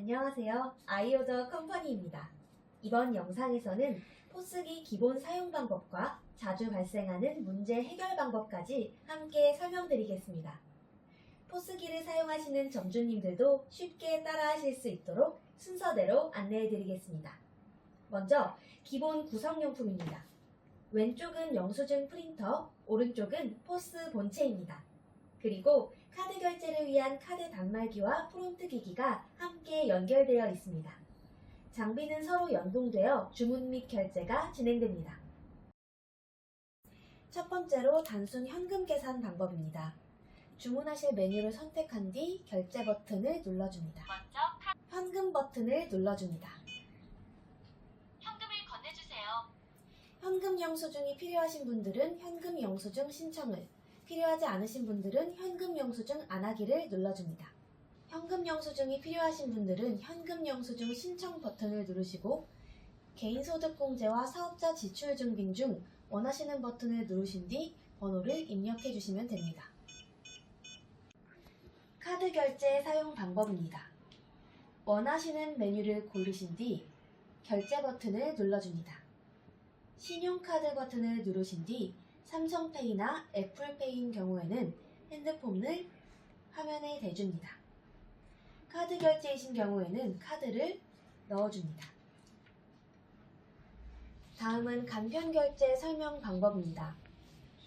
안녕하세요. 아이오더 컴퍼니입니다. 이번 영상에서는 포스기 기본 사용 방법과 자주 발생하는 문제 해결 방법까지 함께 설명드리겠습니다. 포스기를 사용하시는 점주님들도 쉽게 따라하실 수 있도록 순서대로 안내해드리겠습니다. 먼저 기본 구성용품입니다. 왼쪽은 영수증 프린터, 오른쪽은 포스 본체입니다. 그리고 카드 결제를 위한 카드 단말기와 프론트 기기가 함께 연결되어 있습니다. 장비는 서로 연동되어 주문 및 결제가 진행됩니다. 첫 번째로 단순 현금 계산 방법입니다. 주문하실 메뉴를 선택한 뒤 결제 버튼을 눌러줍니다. 먼저 현금 버튼을 눌러줍니다. 현금을 건네주세요. 현금 영수증이 필요하신 분들은 현금 영수증 신청을, 필요하지 않으신 분들은 현금 영수증 안 하기를 눌러줍니다. 현금 영수증이 필요하신 분들은 현금 영수증 신청 버튼을 누르시고 개인소득공제와 사업자 지출 증빙 중 원하시는 버튼을 누르신 뒤 번호를 입력해 주시면 됩니다. 카드 결제 사용 방법입니다. 원하시는 메뉴를 고르신 뒤 결제 버튼을 눌러줍니다. 신용카드 버튼을 누르신 뒤 삼성페이나 애플페이인 경우에는 핸드폰을 화면에 대줍니다. 카드 결제이신 경우에는 카드를 넣어줍니다. 다음은 간편 결제 설명 방법입니다.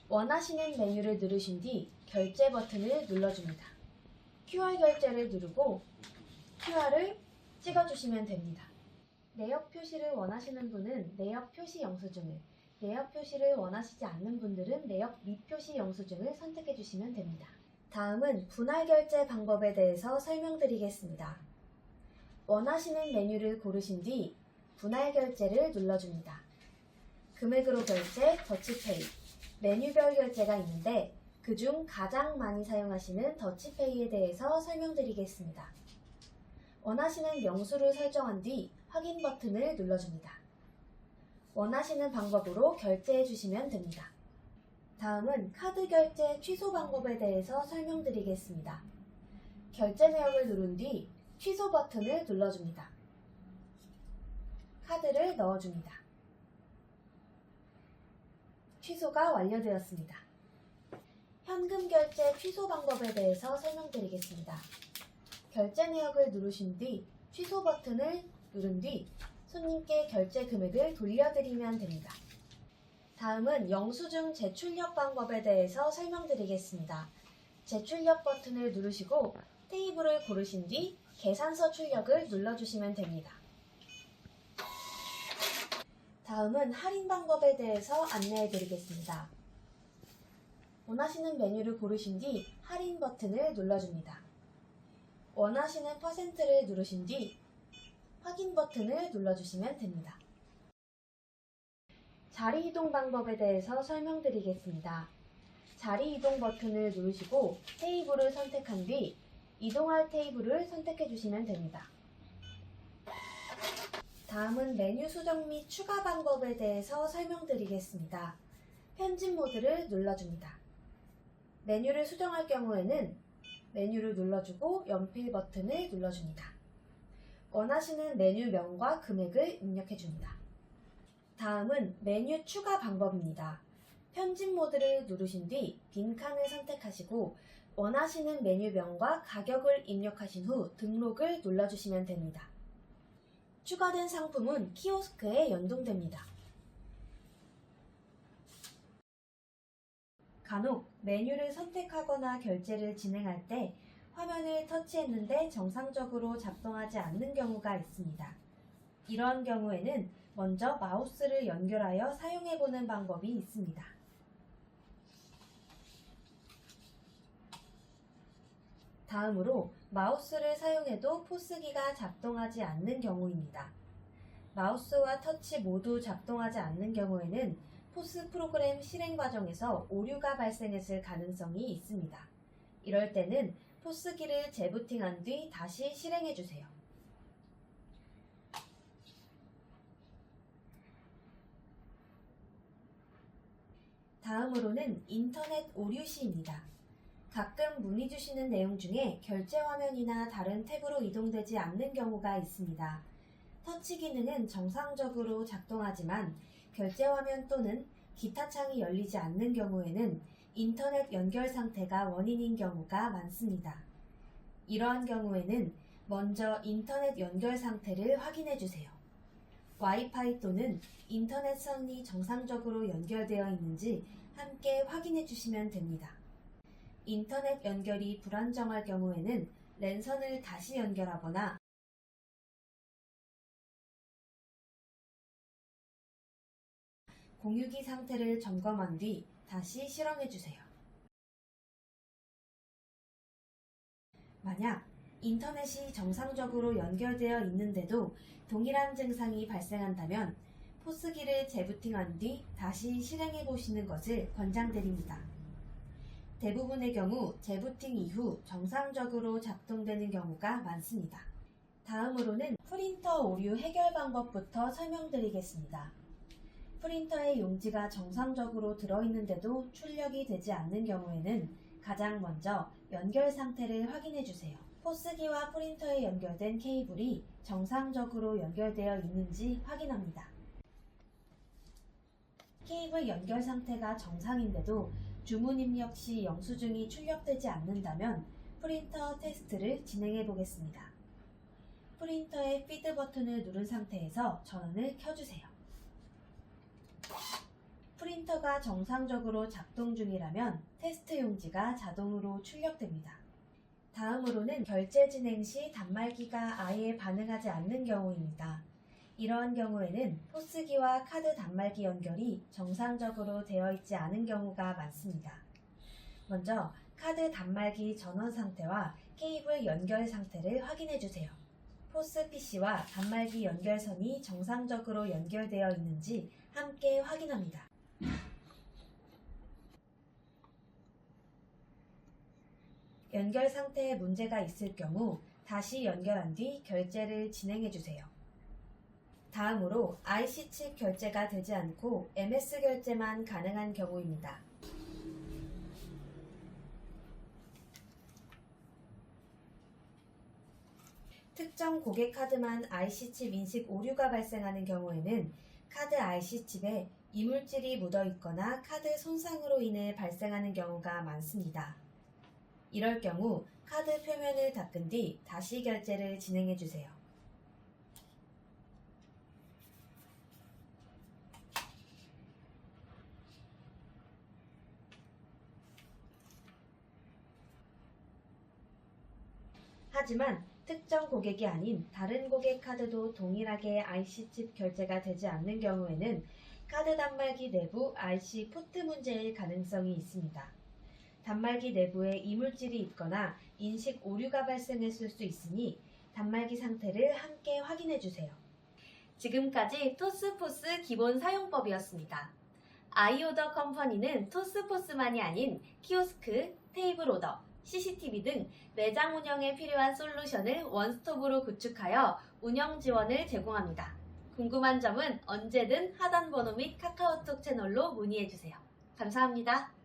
원하시는 메뉴를 누르신 뒤 결제 버튼을 눌러줍니다. QR 결제를 누르고 QR을 찍어주시면 됩니다. 내역 표시를 원하시는 분은 내역 표시 영수증을, 내역 표시를 원하시지 않는 분들은 내역 미표시 영수증을 선택해 주시면 됩니다. 다음은 분할 결제 방법에 대해서 설명드리겠습니다. 원하시는 메뉴를 고르신 뒤 분할 결제를 눌러줍니다. 금액으로 결제, 더치페이, 메뉴별 결제가 있는데 그중 가장 많이 사용하시는 더치페이에 대해서 설명드리겠습니다. 원하시는 명수를 설정한 뒤 확인 버튼을 눌러줍니다. 원하시는 방법으로 결제해 주시면 됩니다. 다음은 카드 결제 취소 방법에 대해서 설명드리겠습니다. 결제 내역을 누른 뒤 취소 버튼을 눌러줍니다. 카드를 넣어줍니다. 취소가 완료되었습니다. 현금 결제 취소 방법에 대해서 설명드리겠습니다. 결제 내역을 누르신 뒤 취소 버튼을 누른 뒤 손님께 결제 금액을 돌려드리면 됩니다. 다음은 영수증 재출력 방법에 대해서 설명드리겠습니다. 재출력 버튼을 누르시고 테이블을 고르신 뒤 계산서 출력을 눌러주시면 됩니다. 다음은 할인 방법에 대해서 안내해드리겠습니다. 원하시는 메뉴를 고르신 뒤 할인 버튼을 눌러줍니다. 원하시는 퍼센트를 누르신 뒤 확인 버튼을 눌러주시면 됩니다. 자리 이동 방법에 대해서 설명드리겠습니다. 자리 이동 버튼을 누르시고 테이블을 선택한 뒤 이동할 테이블을 선택해 주시면 됩니다. 다음은 메뉴 수정 및 추가 방법에 대해서 설명드리겠습니다. 편집 모드를 눌러줍니다. 메뉴를 수정할 경우에는 메뉴를 눌러주고 연필 버튼을 눌러줍니다. 원하시는 메뉴명과 금액을 입력해줍니다. 다음은 메뉴 추가 방법입니다. 편집 모드를 누르신 뒤 빈칸을 선택하시고 원하시는 메뉴명과 가격을 입력하신 후 등록을 눌러주시면 됩니다. 추가된 상품은 키오스크에 연동됩니다. 간혹 메뉴를 선택하거나 결제를 진행할 때 화면을 터치했는데 정상적으로 작동하지 않는 경우가 있습니다. 이런 경우에는 먼저 마우스를 연결하여 사용해보는 방법이 있습니다. 다음으로 마우스를 사용해도 포스기가 작동하지 않는 경우입니다. 마우스와 터치 모두 작동하지 않는 경우에는 포스 프로그램 실행 과정에서 오류가 발생했을 가능성이 있습니다. 이럴 때는 포스기를 재부팅한 뒤 다시 실행해주세요. 다음으로는 인터넷 오류 시입니다. 가끔 문의 주시는 내용 중에 결제 화면이나 다른 탭으로 이동되지 않는 경우가 있습니다. 터치 기능은 정상적으로 작동하지만 결제 화면 또는 기타 창이 열리지 않는 경우에는 인터넷 연결 상태가 원인인 경우가 많습니다. 이러한 경우에는 먼저 인터넷 연결 상태를 확인해 주세요. 와이파이 또는 인터넷선이 정상적으로 연결되어 있는지 함께 확인해 주시면 됩니다. 인터넷 연결이 불안정할 경우에는 랜선을 다시 연결하거나 공유기 상태를 점검한 뒤 다시 실행해 주세요. 만약 인터넷이 정상적으로 연결되어 있는데도 동일한 증상이 발생한다면 포스기를 재부팅한 뒤 다시 실행해 보시는 것을 권장드립니다. 대부분의 경우 재부팅 이후 정상적으로 작동되는 경우가 많습니다. 다음으로는 프린터 오류 해결 방법부터 설명드리겠습니다. 프린터의 용지가 정상적으로 들어있는데도 출력이 되지 않는 경우에는 가장 먼저 연결 상태를 확인해 주세요. 포스기와 프린터에 연결된 케이블이 정상적으로 연결되어 있는지 확인합니다. 케이블 연결 상태가 정상인데도 주문 입력 시 영수증이 출력되지 않는다면 프린터 테스트를 진행해 보겠습니다. 프린터의 피드 버튼을 누른 상태에서 전원을 켜주세요. 프린터가 정상적으로 작동 중이라면 테스트 용지가 자동으로 출력됩니다. 다음으로는 결제 진행 시 단말기가 아예 반응하지 않는 경우입니다. 이러한 경우에는 포스기와 카드 단말기 연결이 정상적으로 되어 있지 않은 경우가 많습니다. 먼저 카드 단말기 전원 상태와 케이블 연결 상태를 확인해 주세요. 포스 PC와 단말기 연결선이 정상적으로 연결되어 있는지 함께 확인합니다. 연결 상태에 문제가 있을 경우 다시 연결한 뒤 결제를 진행해 주세요. 다음으로 IC 칩 결제가 되지 않고 MS 결제만 가능한 경우입니다. 특정 고객 카드만 IC 칩 인식 오류가 발생하는 경우에는 카드 IC 칩에 이물질이 묻어 있거나 카드 손상으로 인해 발생하는 경우가 많습니다. 이럴 경우 카드 표면을 닦은 뒤 다시 결제를 진행해 주세요. 하지만 특정 고객이 아닌 다른 고객 카드도 동일하게 IC 칩 결제가 되지 않는 경우에는 카드 단말기 내부 IC 포트 문제일 가능성이 있습니다. 단말기 내부에 이물질이 있거나 인식 오류가 발생했을 수 있으니 단말기 상태를 함께 확인해 주세요. 지금까지 토스포스 기본 사용법이었습니다. 아이오더 컴퍼니는 토스포스만이 아닌 키오스크, 테이블 오더, CCTV 등 매장 운영에 필요한 솔루션을 원스톱으로 구축하여 운영 지원을 제공합니다. 궁금한 점은 언제든 하단 번호 및 카카오톡 채널로 문의해주세요. 감사합니다.